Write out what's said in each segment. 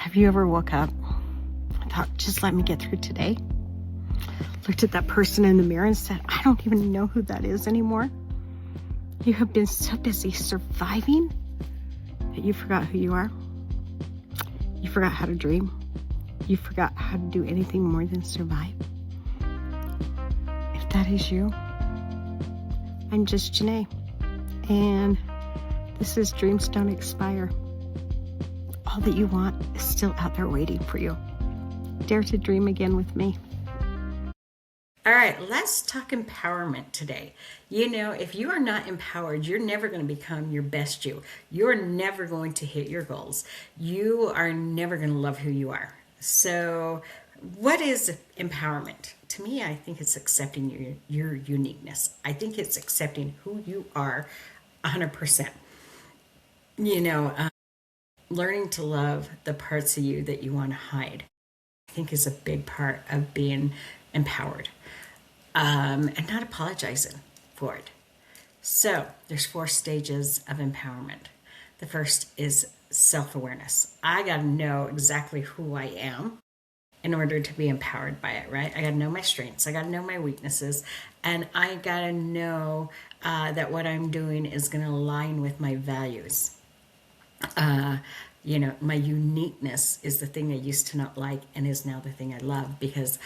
Have you ever woke up and thought, just let me get through today? Looked at that person in the mirror and said, I don't even know who that is anymore. You have been so busy surviving that you forgot who you are. You forgot how to dream. You forgot how to do anything more than survive. If that is you, I'm just Janae, and this is Dreams Don't Expire. All that you want is still out there waiting for you. Dare to dream again with me. All right, let's talk empowerment today. You know, if you are not empowered, you're never going to become your best you. You're never going to hit your goals. You are never going to love who you are. So what is empowerment? To me, I think it's accepting your uniqueness. I think it's accepting who you are 100%. You know, learning to love the parts of you that you want to hide, I think, is a big part of being empowered. And not apologizing for it. So there's 4 stages of empowerment. The first is self-awareness. I got to know exactly who I am in order to be empowered by it, right? I got to know my strengths. I got to know my weaknesses. And I got to know that what I'm doing is going to align with my values. You know, my uniqueness is the thing I used to not like and is now the thing I love, because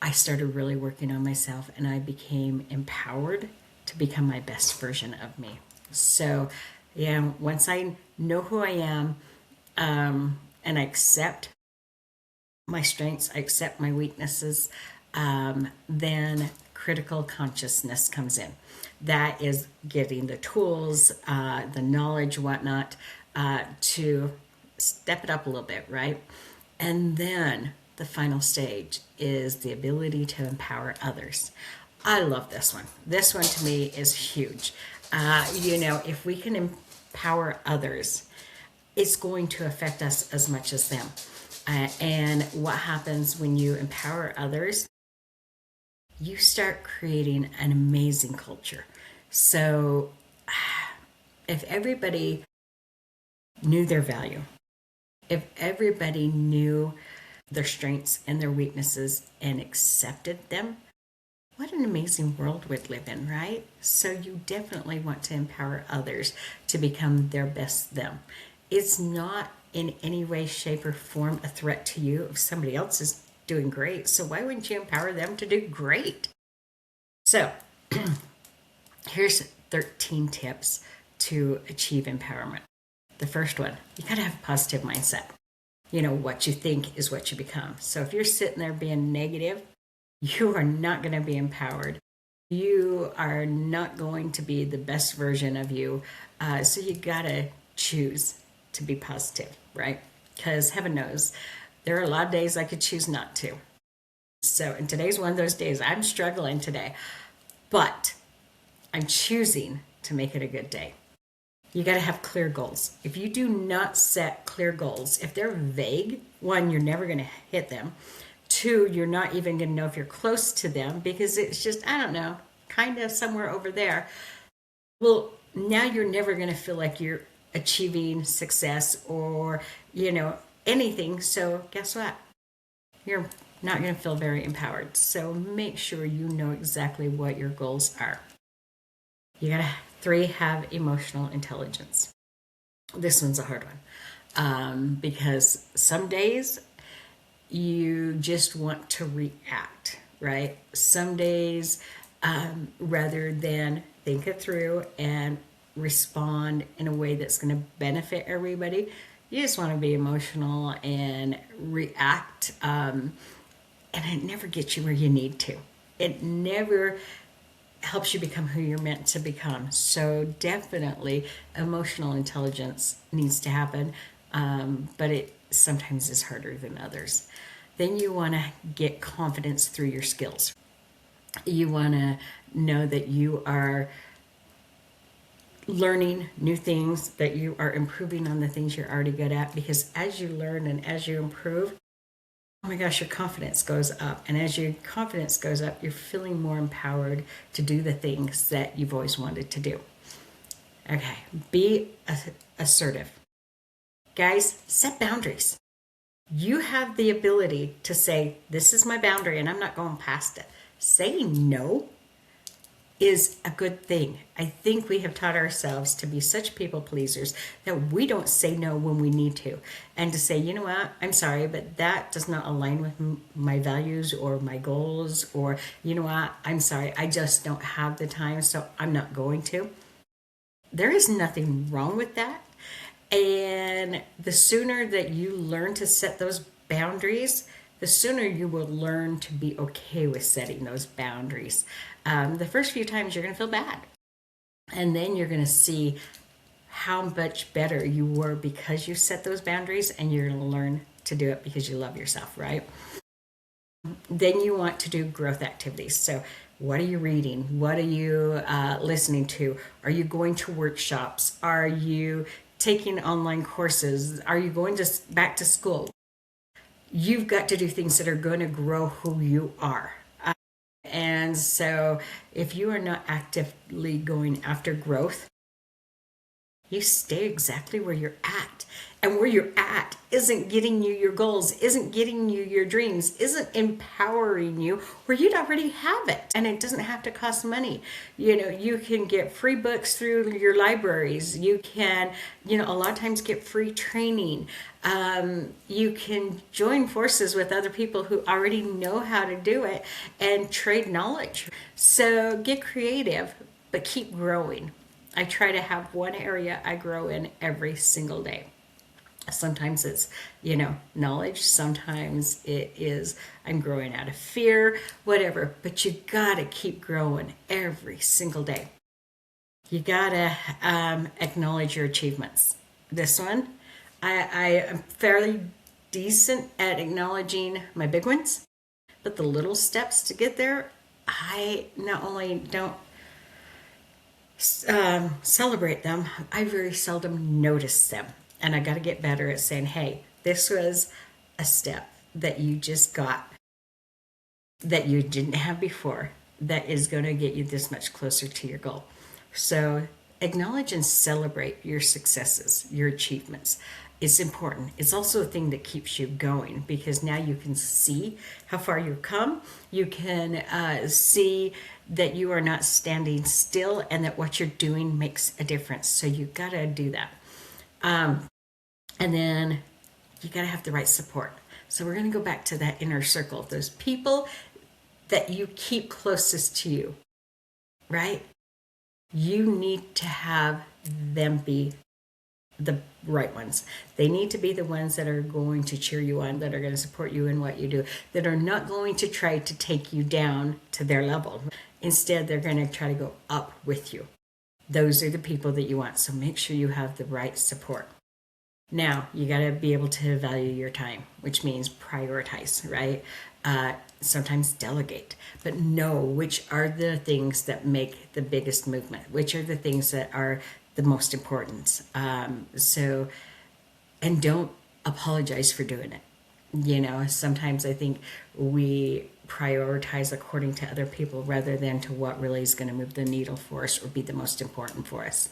I started really working on myself and I became empowered to become my best version of me. So, yeah, once I know who I am, and I accept my strengths, I accept my weaknesses, then critical consciousness comes in. That is getting the tools, the knowledge, whatnot, to step it up a little bit, right? And then the final stage is the ability to empower others. I love this one. This one to me is huge. You know, if we can empower others, it's going to affect us as much as them. And what happens when you empower others? You start creating an amazing culture. So if everybody knew their value, if everybody knew their strengths and their weaknesses and accepted them, what an amazing world we'd live in, right? So you definitely want to empower others to become their best them. It's not in any way, shape, or form a threat to you if somebody else is doing great. So why wouldn't you empower them to do great? So here's 13 tips to achieve empowerment. The first one, you gotta have a positive mindset. You know, what you think is what you become. So if you're sitting there being negative, you are not going to be empowered. You are not going to be the best version of you. So you got to choose to be positive, right? Because heaven knows, there are a lot of days I could choose not to. So, and today's one of those days. I'm struggling today, but I'm choosing to make it a good day. You got to have clear goals. If you do not set clear goals, if they're vague, 1, you're never going to hit them. 2, you're not even going to know if you're close to them because it's just, I don't know, kind of somewhere over there. Well, now you're never going to feel like you're achieving success or, you know, anything. So guess what? You're not going to feel very empowered. So make sure you know exactly what your goals are. You got to 3, have emotional intelligence. This one's a hard one because some days you just want to react, right? Some days, rather than think it through and respond in a way that's going to benefit everybody, you just want to be emotional and react, and it never gets you where you need to. It never helps you become who you're meant to become. So definitely emotional intelligence needs to happen, but it sometimes is harder than others. Then you want to get confidence through your skills. You want to know that you are learning new things, that you are improving on the things you're already good at, because as you learn and as you improve, oh my gosh, your confidence goes up. And as your confidence goes up, you're feeling more empowered to do the things that you've always wanted to do. Okay, be assertive. Guys, set boundaries. You have the ability to say, this is my boundary and I'm not going past it. Saying no is a good thing. I think we have taught ourselves to be such people pleasers that we don't say no when we need to. And to say, you know what, I'm sorry, but that does not align with my values or my goals, or, you know what, I'm sorry, I just don't have the time, so I'm not going to. There is nothing wrong with that. And the sooner that you learn to set those boundaries, the sooner you will learn to be okay with setting those boundaries. The first few times you're going to feel bad. And then you're going to see how much better you were because you set those boundaries, and you're going to learn to do it because you love yourself, right? Then you want to do growth activities. So, what are you reading? What are you listening to? Are you going to workshops? Are you taking online courses? Are you going to back to school? You've got to do things that are going to grow who you are. And so, if you are not actively going after growth, you stay exactly where you're at. And where you're at isn't getting you your goals, isn't getting you your dreams, isn't empowering you where you'd already have it. And it doesn't have to cost money. You know, you can get free books through your libraries. You can, a lot of times get free training. You can join forces with other people who already know how to do it and trade knowledge. So get creative, but keep growing. I try to have one area I grow in every single day. Sometimes it's, knowledge. Sometimes it is I'm growing out of fear, whatever. But you gotta keep growing every single day. You gotta acknowledge your achievements. This one, I am fairly decent at acknowledging my big ones, but the little steps to get there, I not only don't celebrate them, I very seldom notice them. And I got to get better at saying, hey, this was a step that you just got that you didn't have before that is going to get you this much closer to your goal. So acknowledge and celebrate your successes, your achievements. It's important. It's also a thing that keeps you going because now you can see how far you've come. You can see that you are not standing still and that what you're doing makes a difference. So you got to do that. And then you got to have the right support. So we're going to go back to that inner circle, those people that you keep closest to you, right? You need to have them be the right ones. They need to be the ones that are going to cheer you on, that are going to support you in what you do, that are not going to try to take you down to their level. Instead, they're going to try to go up with you. Those are the people that you want. So make sure you have the right support. Now, you got to be able to value your time, which means prioritize, right? Sometimes delegate, but know which are the things that make the biggest movement, which are the things that are the most important. And don't apologize for doing it. Sometimes I think we prioritize according to other people rather than to what really is going to move the needle for us or be the most important for us.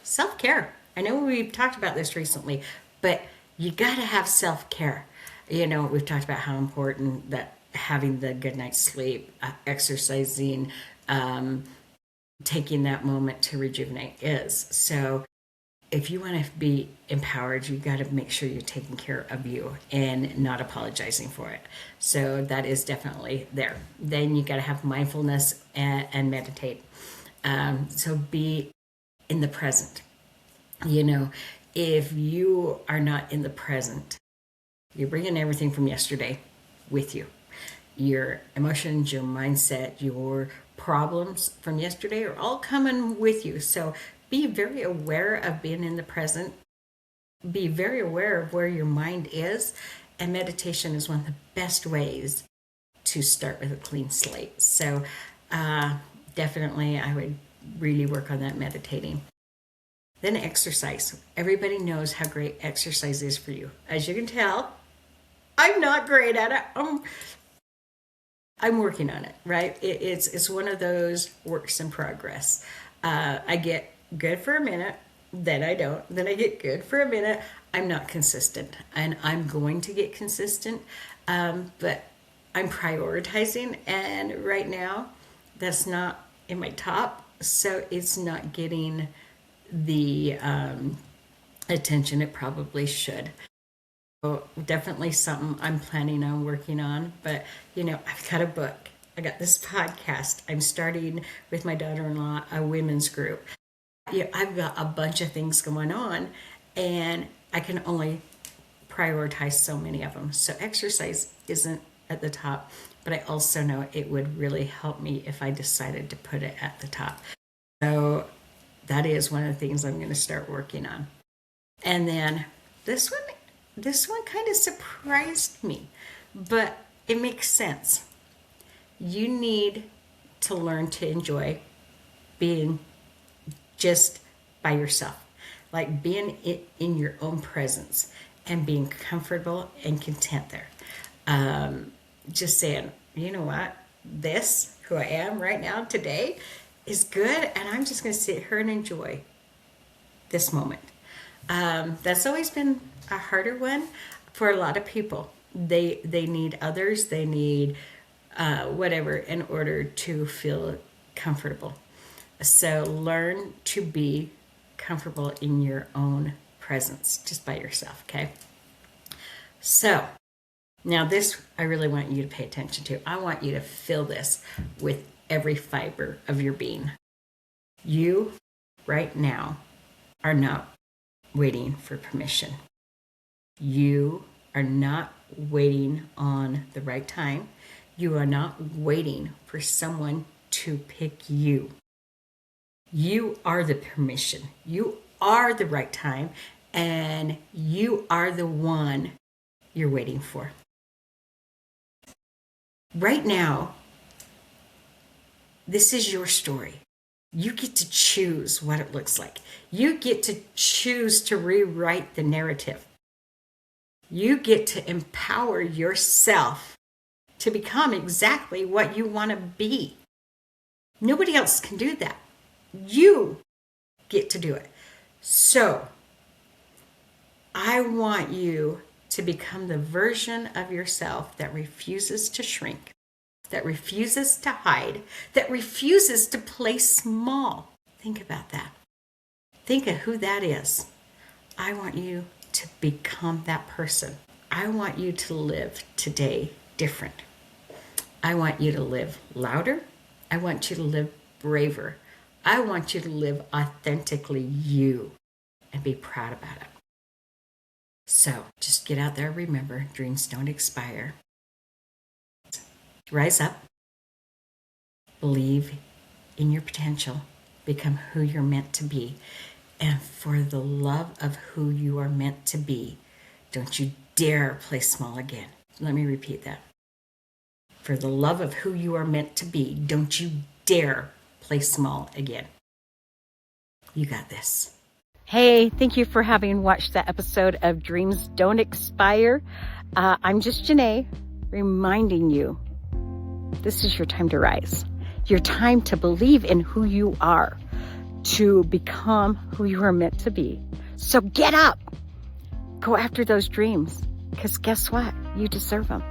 Self-care. I know we've talked about this recently, but you got to have self-care. We've talked about how important that having the good night's sleep, exercising, taking that moment to rejuvenate is. So if you want to be empowered, you got to make sure you're taking care of you and not apologizing for it. So that is definitely there. Then you got to have mindfulness and meditate. So be in the present. If you are not in the present, you're bringing everything from yesterday with you. Your emotions, your mindset, your problems from yesterday are all coming with you. So be very aware of being in the present. Be very aware of where your mind is. And meditation is one of the best ways to start with a clean slate. So definitely I would really work on that meditating. Then exercise. Everybody knows how great exercise is for you. As you can tell, I'm not great at it. I'm working on it, right? It's one of those works in progress. I get good for a minute, then I don't. Then I get good for a minute. I'm not consistent, and I'm going to get consistent, but I'm prioritizing, and right now that's not in my top, so it's not getting the attention it probably should. So definitely something I'm planning on working on, but I've got a book. I got this podcast. I'm starting with my daughter-in-law a women's group. I've got a bunch of things going on, and I can only prioritize so many of them. So exercise isn't at the top, but I also know it would really help me if I decided to put it at the top. So that is one of the things I'm going to start working on. And then this one kind of surprised me, but it makes sense. You need to learn to enjoy being just by yourself, like being in your own presence and being comfortable and content there. Just saying, you know what, this, who I am right now today, is good, and I'm just going to sit here and enjoy this moment. That's always been a harder one for a lot of people. They need others, they need whatever in order to feel comfortable. So learn to be comfortable in your own presence, just by yourself, okay? So now this, I really want you to pay attention to. I want you to feel this with every fiber of your being. You, right now, are not waiting for permission. You are not waiting on the right time. You are not waiting for someone to pick you. You are the permission. You are the right time, and you are the one you're waiting for. Right now, this is your story. You get to choose what it looks like. You get to choose to rewrite the narrative. You get to empower yourself to become exactly what you want to be. Nobody else can do that. You get to do it. So, I want you to become the version of yourself that refuses to shrink, that refuses to hide, that refuses to play small. Think about that. Think of who that is. I want you to become that person. I want you to live today different. I want you to live louder. I want you to live braver. I want you to live authentically you and be proud about it. So just get out there. Remember, dreams don't expire. Rise up. Believe in your potential. Become who you're meant to be. And for the love of who you are meant to be, don't you dare play small again. Let me repeat that. For the love of who you are meant to be, don't you dare play small again. You got this. Hey, thank you for having watched that episode of Dreams Don't Expire. I'm just Janae, reminding you, this is your time to rise. Your time to believe in who you are, to become who you are meant to be. So get up. Go after those dreams, because guess what? You deserve them.